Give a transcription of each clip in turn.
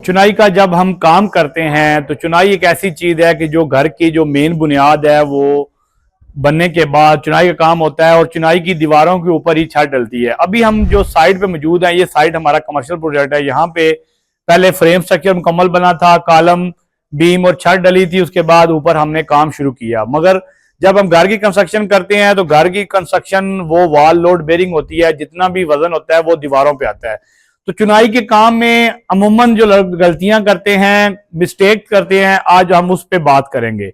चुनाई का जब हम काम करते हैं तो चुनाई एक ऐसी चीज है कि जो घर की जो मेन बुनियाद है वो बनने के बाद चुनाई का काम होता है और चुनाई की दीवारों के ऊपर ही छत डलती है। अभी हम जो साइड पे मौजूद हैं, ये साइड हमारा कमर्शियल प्रोजेक्ट है। यहाँ पे पहले फ्रेम स्ट्रक्चर मुकम्मल बना था, कॉलम बीम और छत डली थी, उसके बाद ऊपर हमने काम शुरू किया। मगर जब हम घर की कंस्ट्रक्शन करते हैं तो घर की कंस्ट्रक्शन वो वॉल लोड बेरिंग होती है, जितना भी वजन होता है वो दीवारों पे आता है। तो चुनाई के काम में अमूमन जो गलतियां करते हैं, मिस्टेक करते हैं, आज हम उस पर बात करेंगे।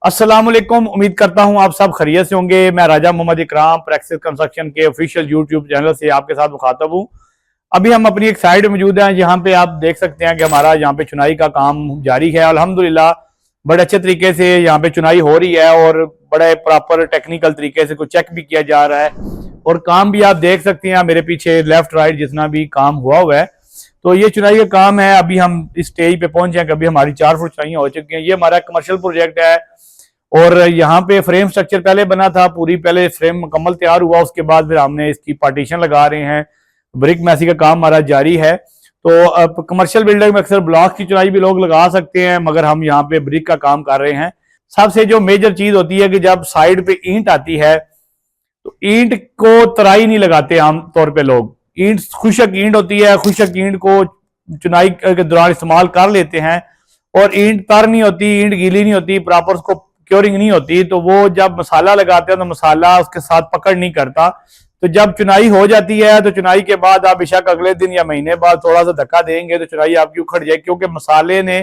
अस्सलाम वालेकुम, उम्मीद करता हूं आप सब खैरियत से होंगे। मैं राजा मोहम्मद इकराम प्रैक्सिस कंस्ट्रक्शन के ऑफिशियल यूट्यूब चैनल से आपके साथ मुखातब हूं। अभी हम अपनी एक साइड मौजूद हैं, यहाँ पे आप देख सकते हैं कि हमारा यहाँ पे चुनाई का काम जारी है। अल्हम्दुलिल्लाह बड़े अच्छे तरीके से यहाँ पे चुनाई हो रही है और बड़े प्रॉपर टेक्निकल तरीके से कुछ चेक भी किया जा रहा है और काम भी आप देख सकते हैं मेरे पीछे लेफ्ट राइट जितना भी काम हुआ है। तो ये चुनाई का काम है। अभी हम इस स्टेज पे पहुंचे हैं कि अभी हमारी 4 फुट चुनाई हो चुकी है। ये हमारा कमर्शियल प्रोजेक्ट है और यहाँ पे फ्रेम स्ट्रक्चर पहले बना था, पूरी पहले फ्रेम मुकम्मल तैयार हुआ, उसके बाद फिर हमने इसकी पार्टीशन लगा रहे हैं। ब्रिक मैसी का काम हमारा जारी है। तो अब कमर्शियल बिल्डिंग में अक्सर ब्लॉक की चुनाई भी लोग लगा सकते हैं, मगर हम यहाँ पे ब्रिक का काम कर रहे हैं। सबसे जो मेजर चीज होती है कि जब साइड पे ईंट आती है तो ईंट को तराई नहीं लगाते आमतौर पे लोग। ईंट खुशक ईंट होती है, खुशक ईंट को चुनाई के दौरान इस्तेमाल कर लेते हैं और ईंट तर नहीं होती, ईंट गीली नहीं होती, प्रॉपर उसको क्योरिंग नहीं होती, तो वो जब मसाला लगाते हैं तो मसाला उसके साथ पकड़ नहीं करता। तो जब चुनाई हो जाती है तो चुनाई के बाद आप बेशक अगले दिन या महीने बाद थोड़ा सा धक्का देंगे तो चुनाई आपकी उखड़ जाएगी, क्योंकि मसाले ने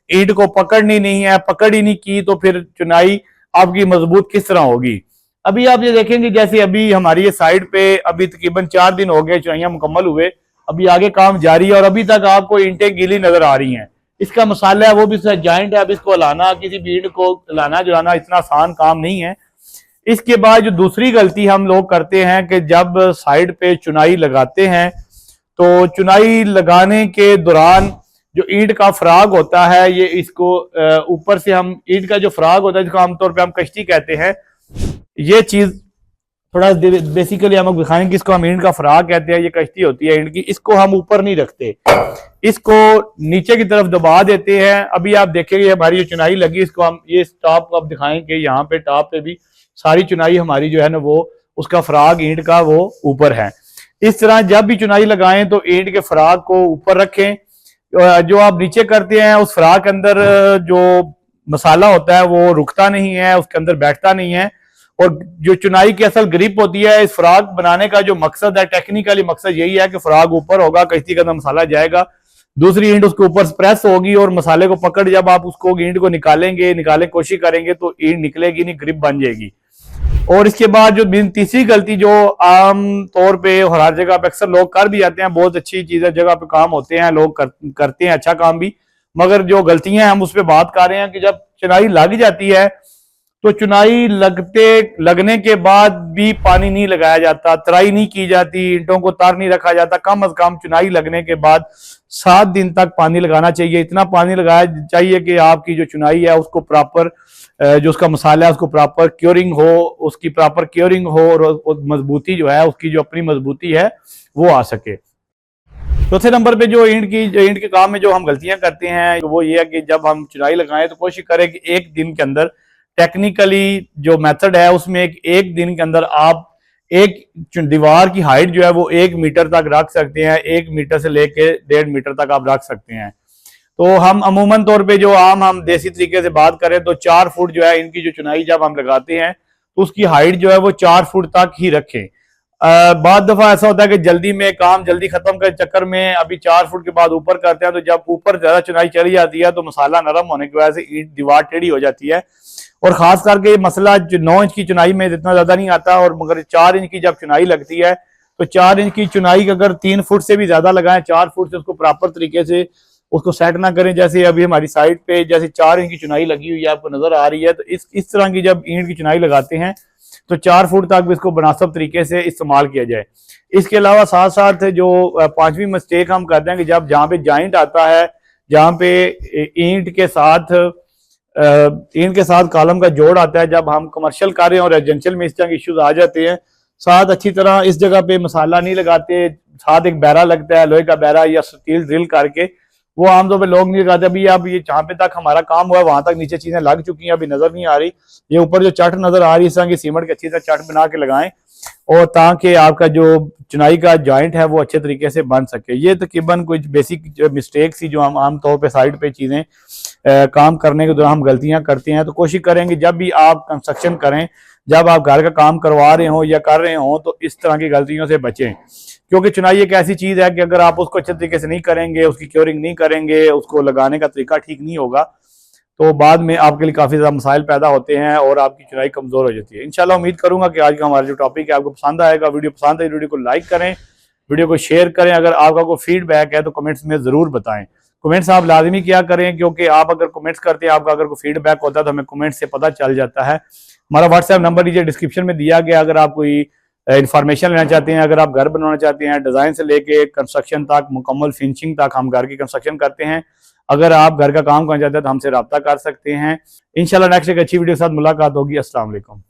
ईंट को पकड़नी नहीं है, पकड़ ही नहीं की तो फिर चुनाई आपकी मजबूत किस तरह होगी। अभी आप ये देखेंगे जैसे अभी हमारी ये साइड पे अभी तकरीबन 4 दिन हो गए चुनाइयां मुकम्मल हुए, अभी आगे काम जारी है और अभी तक आपको ईंटें गीली नजर आ रही हैं। इसका मसाला है वो भी जॉइंट है, अब इसको लाना, किसी भी ईंट को लाना जुलाना इतना आसान काम नहीं है। इसके बाद जो दूसरी गलती हम लोग करते हैं कि जब साइड पे चुनाई लगाते हैं तो चुनाई लगाने के दौरान जो ईंट का फराग होता है, ये इसको ऊपर से हम ईंट का जो फराग होता है जिसको आमतौर पे हम कश्ती कहते हैं, ये चीज थोड़ा बेसिकली हम दिखाएंगे कि इसको हम ईंट का फराग कहते हैं। ये कश्ती होती है ईंट की, इसको हम ऊपर नहीं रखते, इसको नीचे की तरफ दबा देते हैं। अभी आप देखेंगे हमारी जो चुनाई लगी, इसको हम ये टॉप को आप दिखाएंगे, यहाँ पे टॉप पे भी सारी चुनाई हमारी जो है ना वो उसका फराग ईंट का वो ऊपर है। इस तरह जब भी चुनाई लगाएं तो ईंट के फराग को ऊपर रखें। जो आप नीचे करते हैं उस फराग के अंदर जो मसाला होता है वो रुकता नहीं है, उसके अंदर बैठता नहीं है। और जो चुनाई की असल ग्रिप होती है, इस फराग बनाने का जो मकसद है, टेक्निकली मकसद यही है कि फराग ऊपर होगा, कश्ती के अंदर मसाला जाएगा, दूसरी ईंट उसके ऊपर प्रेस होगी और मसाले को पकड़ जब आप उसको ईंट को निकालने की कोशिश करेंगे तो ईंट निकलेगी नहीं, ग्रिप बन जाएगी। और इसके बाद जो तीसरी गलती जो आम तौर पे और हर जगह पे अक्सर लोग कर भी जाते हैं, बहुत अच्छी चीज है, जगह पे काम होते हैं, लोग करते हैं अच्छा काम भी, मगर जो गलतियां हम उस पर बात कर रहे हैं कि जब चुनाई लग जाती है तो चुनाई लगने के बाद भी पानी नहीं लगाया जाता, तराई नहीं की जाती, ईंटों को तार नहीं रखा जाता। कम अज कम चुनाई लगने के बाद 7 दिन तक पानी लगाना चाहिए। इतना पानी लगाया चाहिए कि आपकी जो चुनाई है उसको प्रॉपर जो उसका मसाला है उसको प्रॉपर क्योरिंग हो, उसकी प्रॉपर क्योरिंग हो और मजबूती जो है उसकी जो अपनी मजबूती है वो आ सके। चौथे नंबर पे जो ईंट के काम में जो हम गलतियां करते हैं वो ये है कि जब हम चुनाई लगाएं तो कोशिश करें कि एक दिन के अंदर, टेक्निकली जो मेथड है उसमें एक दिन के अंदर आप एक दीवार की हाइट जो है वो 1 मीटर तक रख सकते हैं, 1 मीटर से लेके 1.5 मीटर तक आप रख सकते हैं। तो हम अमूमन तौर पे जो हम देसी तरीके से बात करें तो 4 फुट जो है इनकी जो चुनाई जब हम लगाते हैं तो उसकी हाइट जो है वो 4 फुट तक ही रखें। बाद दफा ऐसा होता है कि जल्दी में काम जल्दी खत्म के चक्कर में अभी 4 फुट के बाद ऊपर करते हैं, तो जब ऊपर ज्यादा चुनाई चली जाती है तो मसाला नरम होने की वजह से ईंट दीवार टेढ़ी हो जाती है। और खास करके ये मसला जो 9 इंच की चुनाई में इतना ज्यादा नहीं आता, और मगर 4 इंच की जब चुनाई लगती है तो 4 इंच की चुनाई अगर 3 फुट से भी ज्यादा लगाएं, 4 फुट से उसको प्रॉपर तरीके से उसको सेट ना करें। जैसे अभी हमारी साइड पे जैसे 4 इंच की चुनाई लगी हुई है आपको नजर आ रही है, तो इस तरह की जब ईंट की चुनाई लगाते हैं तो 4 फुट तक भी इसको मुनासिब तरीके से इस्तेमाल किया जाए। इसके अलावा साथ साथ जो 5वीं मिस्टेक हम करते हैं कि जब जहाँ पे जॉइंट आता है, जहाँ पे ईंट के साथ कॉलम का जोड़ आता है। जब हम कमर्शियल कर रहे हैं और रेजिडेंशियल में इस तरह के इश्यूज आ जाते हैं, साथ अच्छी तरह इस जगह पे मसाला नहीं लगाते, साथ एक बैरा लगता है लोहे का बैरा या स्टील ड्रिल करके, वो आमतौर पे लोग नहीं लगाते। अभी अब ये जहाँ पे तक हमारा काम हुआ है वहां तक नीचे चीजें लग चुकी हैं, अभी नजर नहीं आ रही। ये ऊपर जो चट नजर आ रही है इस तरह की सीमेंट की अच्छी तरह चट बना के लगाएं, और ताकि आपका जो चुनाई का जॉइंट है वो अच्छे तरीके से बन सके। ये तकरीबन कुछ बेसिक मिस्टेक्स ही जो हम आमतौर पे साइड पे चीजें काम करने के दौरान हम गलतियां करते हैं। तो कोशिश करेंगे जब भी आप कंस्ट्रक्शन करें, जब आप घर का काम करवा रहे हो या कर रहे हो, तो इस तरह की गलतियों से बचें, क्योंकि चुनाई एक ऐसी चीज है कि अगर आप उसको अच्छे तरीके से नहीं करेंगे, उसकी क्योरिंग नहीं करेंगे, उसको लगाने का तरीका ठीक नहीं होगा, तो बाद में आपके लिए काफी ज्यादा मसाइल पैदा होते हैं और आपकी चुनाई कमजोर हो जाती है। इंशाल्लाह उम्मीद करूंगा कि आज का हमारा जो टॉपिक है आपको पसंद आएगा। वीडियो पसंद आई वीडियो को लाइक करें, वीडियो को शेयर करें। अगर आपका कोई फीडबैक है तो कमेंट्स में जरूर बताएं। कमेंट्स आप लाजमी क्या करें, क्योंकि आप अगर कमेंट्स करते हैं, आपका अगर कोई फीडबैक होता है तो हमें कमेंट से पता चल जाता है। हमारा व्हाट्सएप नंबर नीचे डिस्क्रिप्शन में दिया गया। अगर आप कोई इंफॉर्मेशन लेना चाहते हैं, अगर आप घर बनवाना चाहते हैं, डिजाइन से लेके कंस्ट्रक्शन तक, मुकम्मल फिनिशिंग तक हम घर की कंस्ट्रक्शन करते हैं। अगर आप घर का काम करना चाहते हैं तो हमसे रब्ता कर सकते हैं। इंशाल्लाह नेक्स्ट एक अच्छी वीडियो के साथ मुलाकात होगी। अस्सलाम वालेकुम।